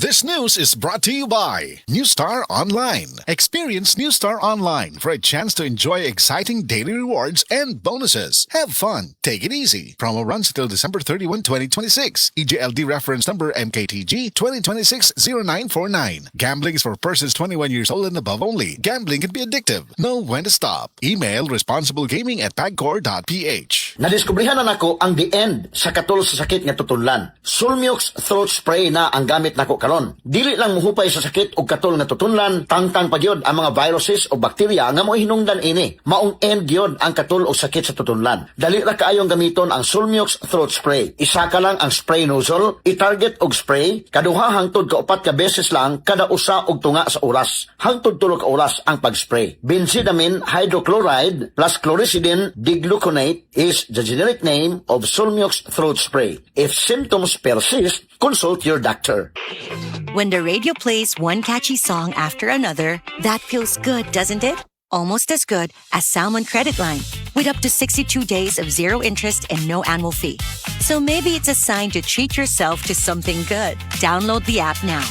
This news is brought to you by Newstar Online. Experience Newstar Online for a chance to enjoy exciting daily rewards and bonuses. Have fun. Take it easy. Promo runs until December 31, 2026. EJLD reference number MKTG 2026-0949. Gambling is for persons 21 years old and above only. Gambling can be addictive. Know when to stop. Email responsiblegaming@pagcor.ph. Nadiskubrihan na nako ang the end sa katol sa sakit nga tutunlan. Sulmiox throat spray na ang gamit nako karon. Dili lang muhupay sa sakit og katol nga tutunlan, tangtang pagyod ang mga viruses o bakterya nga mo hinungdan ini. Maong end gyud ang katol og sakit sa tutunlan. Dali ra kaayong gamiton ang Sulmiox throat spray. Isa ka lang ang spray nozzle, i-target og spray, kaduha hangtod ka 4 ka beses lang kada usa og tunga sa oras. Hangtod 3 ka oras ang pag-spray. Benzidamine hydrochloride plus chlorhexidine digluconate is the generic name of Sulmiox throat spray. If symptoms persist, consult your doctor. When the radio plays one catchy song after another, that feels good, doesn't it? Almost as good as Salmon Credit Line, with up to 62 days of zero interest and no annual fee. So maybe it's a sign to treat yourself to something good. Download the app now.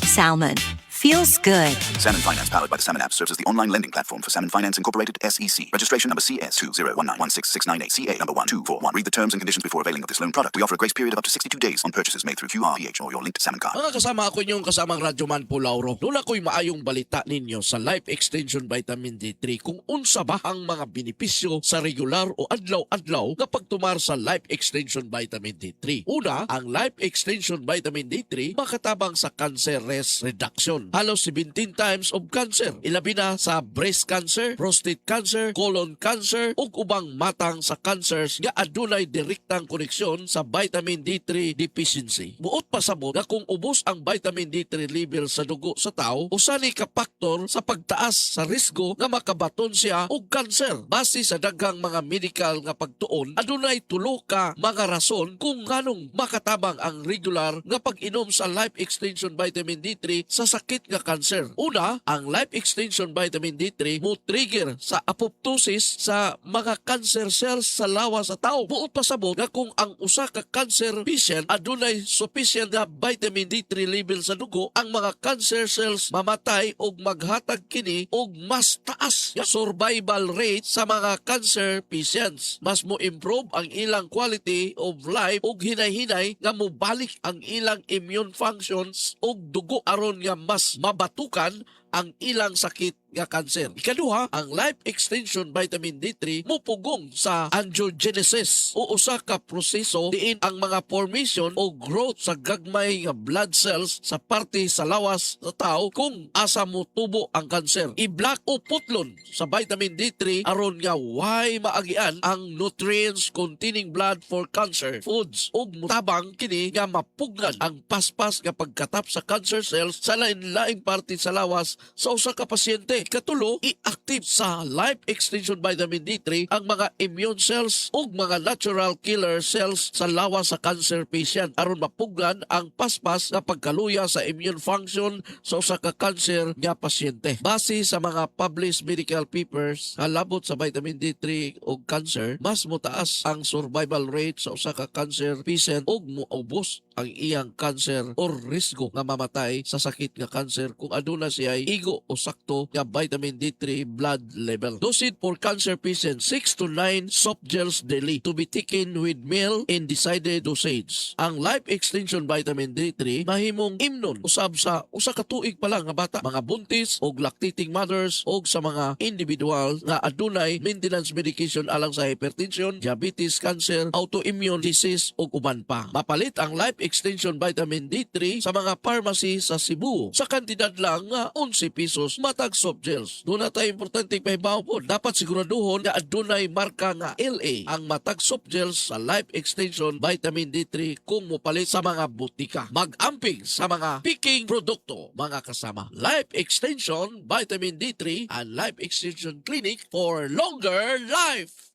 Salmon. Feels good. Salmon Finance, powered by the Salmon app, serves as the online lending platform for Salmon Finance Incorporated, SEC. Registration number CS2019166998, CA number 1241. Read the terms and conditions before availing of this loan product. We offer a grace period of up to 62 days on purchases made through QR, PH, or your linked Salmon card. Mga kasama ako inyong kasamang Radyoman Pulauro. Doon ako'y maayong balita ninyo sa Life Extension Vitamin D3 kung unsa ba ang mga benepisyo sa regular o adlaw-adlaw kapag tumar sa Life Extension Vitamin D3. Una, ang Life Extension Vitamin D3 makatabang sa cancer risk reduction. Halos 17 times of cancer. Ilabi na sa breast cancer, prostate cancer, colon cancer, ug ubang matang sa cancers nga adunay direktang koneksyon sa vitamin D3 deficiency. Buot pa sabot nga kung ubos ang vitamin D3 level sa dugo sa tao, usani ka faktor sa pagtaas sa risgo nga makabaton siya og cancer. Base sa daghang mga medical nga pagtuon, adunay tulo ka mga rason kung nganong makatabang ang regular nga pag-inom sa Life Extension Vitamin D3 sa sakit nga cancer. Una, ang Life Extension Vitamin D3 mo trigger sa apoptosis sa mga cancer cells sa lawa sa tao. Buot pasabot nga kung ang usa ka cancer patient adunay sufficient nga vitamin D3 level sa dugo, ang mga cancer cells mamatay og maghatag kini og mas taas nga survival rate sa mga cancer patients. Mas mo improve ang ilang quality of life og hinay-hinay nga mobalik ang ilang immune functions og dugo aron nga mas mabatukan ang ilang sakit nga cancer. Ikaduha, ang Life Extension Vitamin D3 mupugong sa angiogenesis o usa ka proseso diin ang mga formation o growth sa gagmay nga blood cells sa parte sa lawas sa tao kung asa mo tubo ang cancer. I-block o putlon sa vitamin D3 aron nga way maagian ang nutrients containing blood for cancer foods ug mutabang kini nga mapugnan ang paspas nga pagkatap sa cancer cells sa lain-laing parte sa lawas sa usa ka pasyente. Ikatulo, i-active sa Life Extension Vitamin D3 ang mga immune cells ug mga natural killer cells sa lawa sa cancer patient aron mapugnan ang paspas nga pagkaluya sa immune function sa usa ka cancer nga pasyente. Base sa mga published medical papers halabot sa vitamin D3 ug cancer, mas motaas ang survival rate sa usa ka cancer patient ug moubos ang iyang cancer o risgo nga mamatay sa sakit nga cancer kung aduna siya igo o sakto nga vitamin D3 blood level. Dosage for cancer patients 6 to 9 soft gels daily to be taken with meal in decided dosage. Ang Life Extension Vitamin D3 mahimong imnon usab sa usa ka tuig pa lang nga bata, mga buntis og lactating mothers og sa mga individual nga adunay maintenance medication alang sa hypertension, diabetes, cancer, autoimmune disease ug uban pa. Mapalit ang Life Extension Vitamin D3 sa mga pharmacy sa Cebu sa kantidad lang nga 11 pesos matag soft gels. Doon na tayo importante pahibaw po. Dapat siguraduhon na adunay marka nga LA ang matag soft gels sa Life Extension Vitamin D3 kung mopalit sa mga butika. Mag-amping sa mga picking produkto, mga kasama. Life Extension Vitamin D3 and Life Extension Clinic for longer life.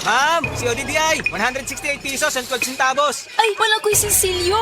Ma'am, si ODDI, 168 pesos and 12 centavos. Ay, wala ko'y sisilyo.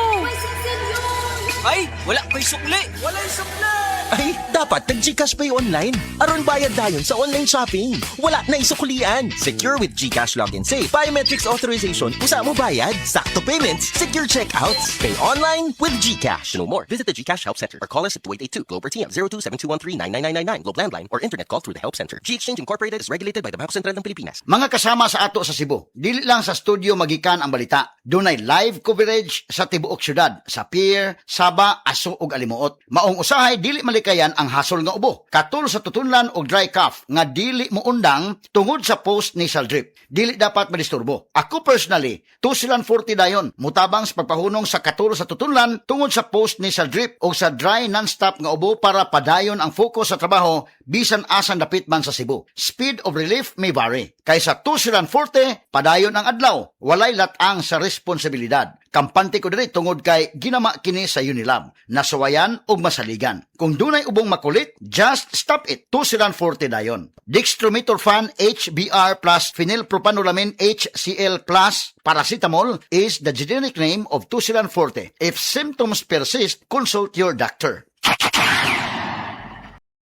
Ay, wala ko'y sukli. Wala'y sukli. Ay, dapat nag-Gcash Pay online. Aron bayad dayon sa online shopping. Wala na isukulian. Secure with Gcash Login Safe. Biometrics authorization. Usa mo bayad. Sakto payments. Secure checkouts. Pay online with Gcash. To know more, visit the Gcash Help Center or call us at 2882 Globe or TM 0272139999 Globe Landline or internet call through the Help Center. G-Exchange Incorporated is regulated by the Bangko Sentral ng Pilipinas. Mga kasama sa ato sa Cebu, dili lang sa studio magikan ang balita. Dunay live coverage sa tibuok syudad, sa pier, Saba, Aso ug Alimuot. Maong usahay dili malikayan ang hasol nga ubo. Katul sa tutunlan og dry cough nga dili mo undang tungod sa post-nasal drip. Dili dapat madisturbo. Ako personally, 240 dayon mutabang sa pagpahunong sa katul sa tutunlan tungod sa post-nasal drip o sa dry non-stop nga ubo para padayon ang focus sa trabaho bisan asan dapit man sa Cebu. Speed of relief may vary. Kaysa 240, padayon ang adlaw. Walay latang sa responsibilidad. Kampante ko diri tungod kay ginama kini sa Unilab. Nasuwayan og masaligan. Kung dunay ubong makulit, just stop it. 240 dayon. Dextromethorphan HBr plus phenylpropanolamin HCl plus paracetamol is the generic name of 240. If symptoms persist, consult your doctor.